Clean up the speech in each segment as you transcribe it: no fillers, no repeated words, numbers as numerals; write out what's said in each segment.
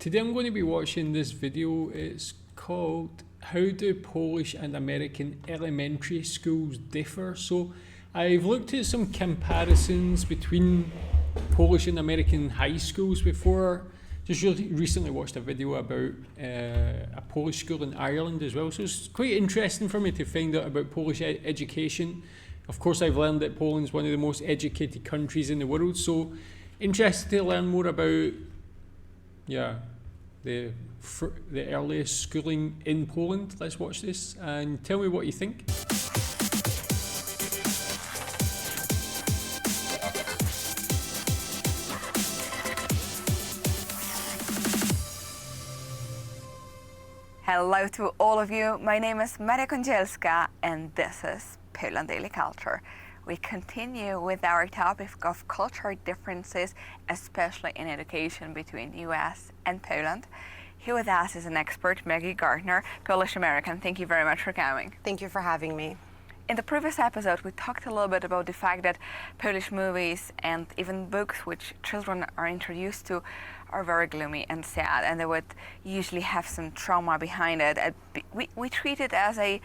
Today I'm going to be watching this video. It's called How Do Polish and American Elementary Schools Differ? So I've looked at some comparisons between Polish and American high schools before. Just recently watched a video about a Polish school in Ireland as well. So it's quite interesting for me to find out about Polish education. Of course, I've learned that Poland's one of the most educated countries in the world. So interested to learn more about the earliest schooling in Poland. Let's watch this and tell me what you think. Hello to all of you. My name is Maria Kądzielska and this is Poland Daily Culture. We continue with our topic of cultural differences, especially in education between US and Poland. Here with us is an expert, Maggie Gardner, Polish American. Thank you very much for coming. Thank you for having me. In the previous episode, we talked a little bit about the fact that Polish movies and even books which children are introduced to are very gloomy and sad, and they would usually have some trauma behind it. We treat it as a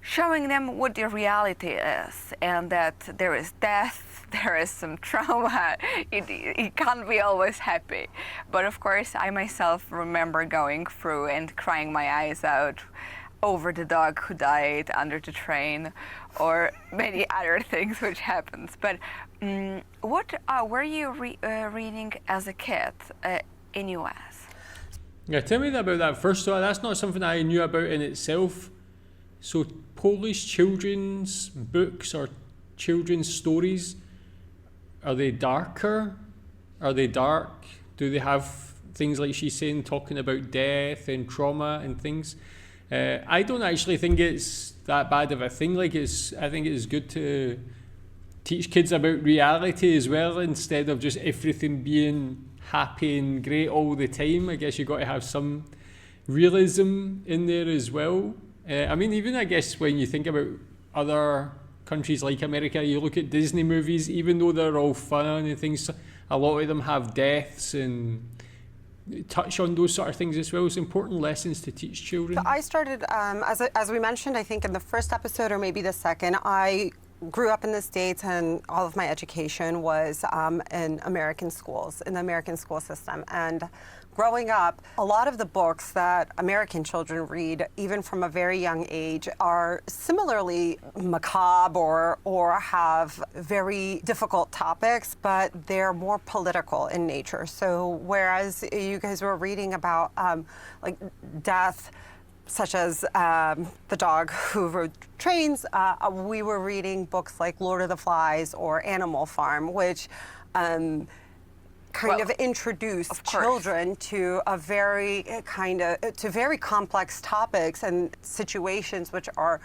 showing them what the reality is, and that there is death, there is some trauma, it can't be always happy. But of course, I myself remember going through and crying my eyes out over the dog who died under the train, or many other things which happens. But what were you reading as a kid in US? Yeah, tell me about that first. So that's not something I knew about in itself. So Polish children's books or children's stories, are they darker? Are they dark? Do they have things like she's saying, talking about death and trauma and things? I don't actually think it's that bad of a thing. I think it's good to teach kids about reality as well, instead of just everything being happy and great all the time. I guess you've got to have some realism in there as well. Even I guess when you think about other countries like America, you look at Disney movies, even though they're all fun and things, a lot of them have deaths and touch on those sort of things as well. It's important lessons to teach children. I started, as we mentioned, I think in the first episode or maybe the second, I grew up in the States and all of my education was in American schools, in the American school system. And growing up, a lot of the books that American children read, even from a very young age, are similarly macabre or have very difficult topics, but they're more political in nature. So whereas you guys were reading about like death, such as The Dog Who Rode Trains, we were reading books like Lord of the Flies or Animal Farm, which kind of introduce children to a very very complex topics and situations which are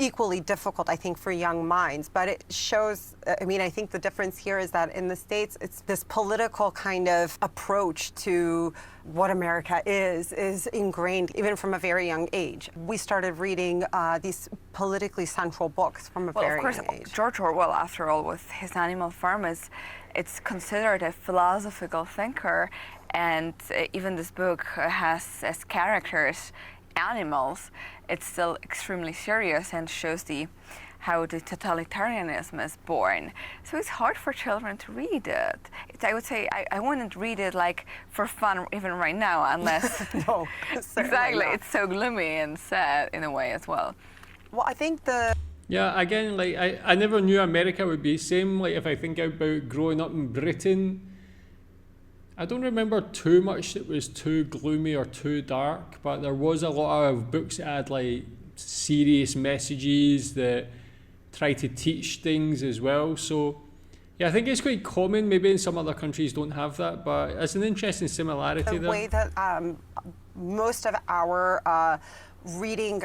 equally difficult, I think, for young minds. But it shows, I think the difference here is that in the States, it's this political kind of approach to what America is ingrained even from a very young age. We started reading these politically central books from a very young age. Of course, George Orwell, after all, with his Animal Farm, it's considered a philosophical thinker, and even this book has as characters animals. It's still extremely serious and shows how the totalitarianism is born. So it's hard for children to read it. I would say I wouldn't read it like for fun even right now, unless no, exactly not. It's so gloomy and sad in a way as well. Well, I think again, I never knew America would be the same. Like, if I think about growing up in Britain, I don't remember too much that was too gloomy or too dark, but there was a lot of books that had like serious messages that try to teach things as well. So yeah, I think it's quite common. Maybe in some other countries don't have that, but it's an interesting similarity there. The way that most of our reading,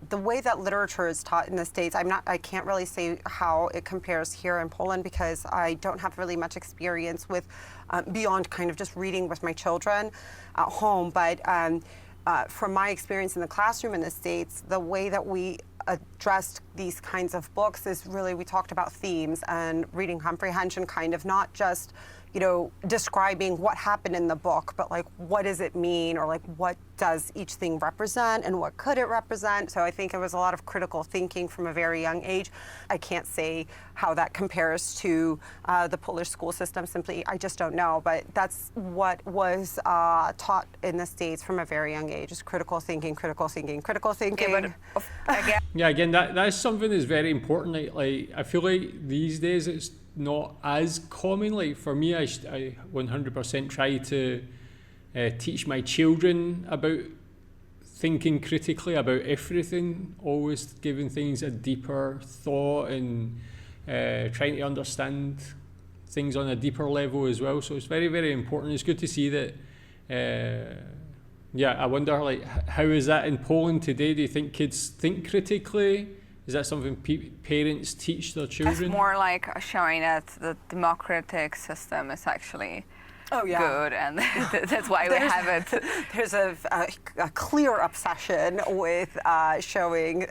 the way that literature is taught in the States, I can't really say how it compares here in Poland because I don't have really much experience with beyond kind of just reading with my children at home. But from my experience in the classroom in the States, the way that we addressed these kinds of books is really, we talked about themes and reading comprehension, kind of not just describing what happened in the book, but like, what does it mean, or like, what does each thing represent, and what could it represent? So I think it was a lot of critical thinking from a very young age. I can't say how that compares to the Polish school system. Simply, I just don't know. But that's what was taught in the States from a very young age: is critical thinking, critical thinking, critical thinking. Yeah, but again, Yeah, again, that's something that's very important. Like I feel like these days it's not as common. Like for me, I 100% try to teach my children about thinking critically about everything, always giving things a deeper thought and trying to understand things on a deeper level as well. So it's very, very important. It's good to see that. I wonder, like, how is that in Poland today? Do you think kids think critically? Is that something parents teach their children? it's more like showing that the democratic system is actually good, and that's why we have it. There's a clear obsession with showing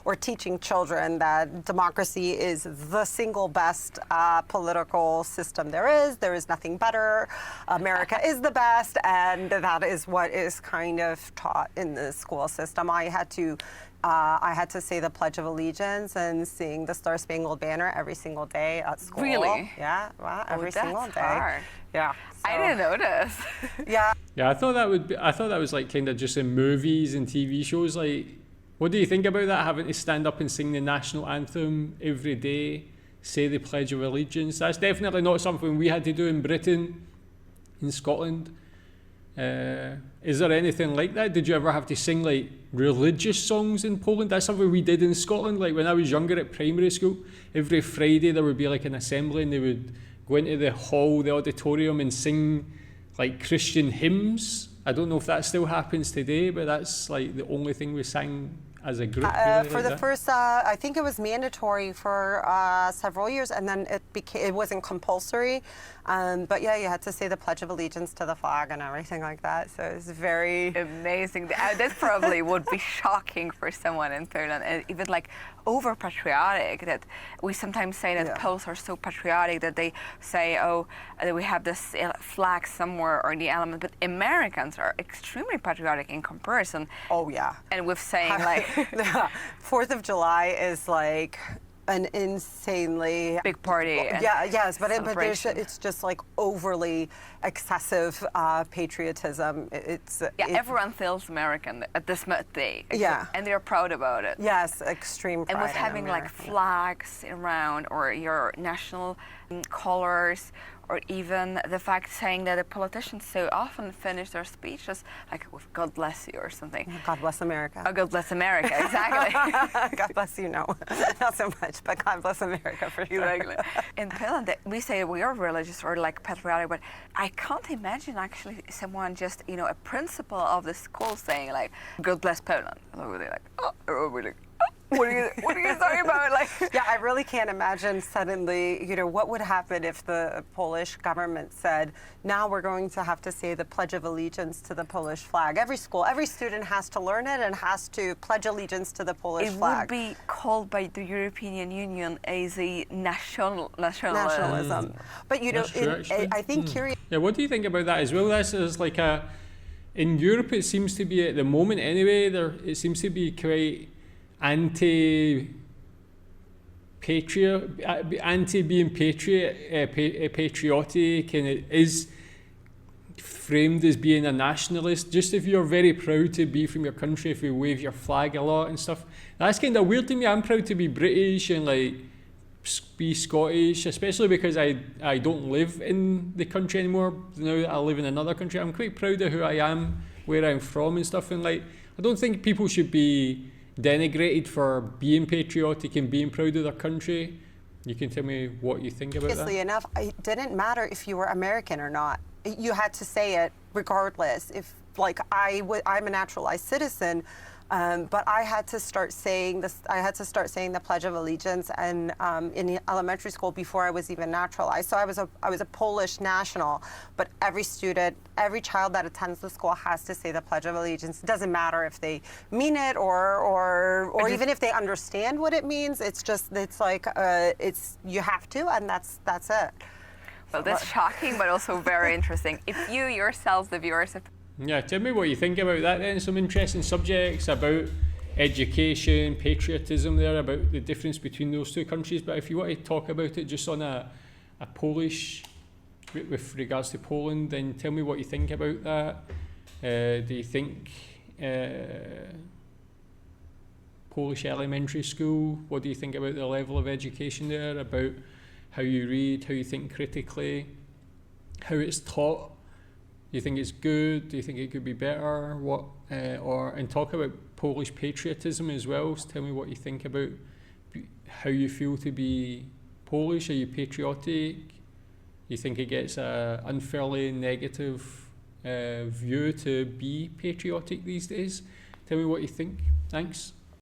or teaching children that democracy is the single best political system there is. There is nothing better. America is the best, and that is what is kind of taught in the school system. I had to say the Pledge of Allegiance and sing the Star Spangled Banner every single day at school. Really? Yeah, well, every single day. Hard. Yeah. I didn't notice. Yeah. Yeah, I thought that was like kind of just in movies and TV shows. Like, what do you think about that? Having to stand up and sing the national anthem every day, say the Pledge of Allegiance. That's definitely not something we had to do in Britain, in Scotland. Is there anything like that? Did you ever have to sing like religious songs in Poland? That's something we did in Scotland. Like when I was younger at primary school, every Friday there would be like an assembly, and they would go into the hall, the auditorium, and sing like Christian hymns. I don't know if that still happens today, but that's like the only thing we sang as a group. For the first, I think it was mandatory for several years, and then it wasn't compulsory. But yeah, you had to say the Pledge of Allegiance to the flag and everything like that. So it's very amazing. That probably would be shocking for someone in Poland, and even like over patriotic. That we sometimes say that Poles are so patriotic that they say, oh, we have this flag somewhere or in the element. But Americans are extremely patriotic in comparison. Oh yeah. And with saying like, 4th of July is like an insanely big party. But it's just like overly excessive patriotism. Everyone feels American at this day. Yeah, and they're proud about it. Yes, extreme pride. And with having like flags around or your national colors, or even the fact saying that the politicians so often finish their speeches like with "God bless you" or something. God bless America. Oh, God bless America, exactly. God bless you, no, not so much, but God bless America for sure. Exactly. In Poland, we say we are religious or like patriotic, but I can't imagine actually someone just, a principal of the school saying like, "God bless Poland." And they're like, oh, everybody like, what are you talking about? Like, yeah, I really can't imagine suddenly, what would happen if the Polish government said, now we're going to have to say the Pledge of Allegiance to the Polish flag. Every school, every student has to learn it and has to pledge allegiance to the Polish flag. It would be called by the European Union as a nationalism. But I think curious. Yeah, what do you think about that as well? This is like in Europe, it seems to be at the moment anyway. It seems to be quite anti being patriotic, and it is framed as being a nationalist. Just if you're very proud to be from your country, if you wave your flag a lot and stuff, that's kind of weird to me. I'm proud to be British and like be Scottish, especially because I don't live in the country anymore. Now that I live in another country, I'm quite proud of who I am, where I'm from and stuff. And like, I don't think people should be denigrated for being patriotic and being proud of their country. You can tell me what you think about that. Obviously enough, it didn't matter if you were American or not. You had to say it regardless. If like I'm a naturalized citizen, but I had to start saying this. I had to start saying the Pledge of Allegiance and in elementary school before I was even naturalized. So I was a Polish national. But every student, every child that attends the school has to say the Pledge of Allegiance. It doesn't matter if they mean it or even if they understand what it means. It's like you have to, and that's it. Well, that's shocking, but also very interesting. If you yourselves, the viewers, Yeah, tell me what you think about that then. Some interesting subjects about education, patriotism there, about the difference between those two countries. But if you want to talk about it just on a Polish, with regards to Poland, then tell me what you think about that. Do you think Polish elementary school, what do you think about the level of education there, about how you read, how you think critically, how it's taught? Do you think it's good? Do you think it could be better? What and talk about Polish patriotism as well. So tell me what you think about how you feel to be Polish. Are you patriotic? You think it gets a unfairly negative view to be patriotic these days? Tell me what you think. Thanks.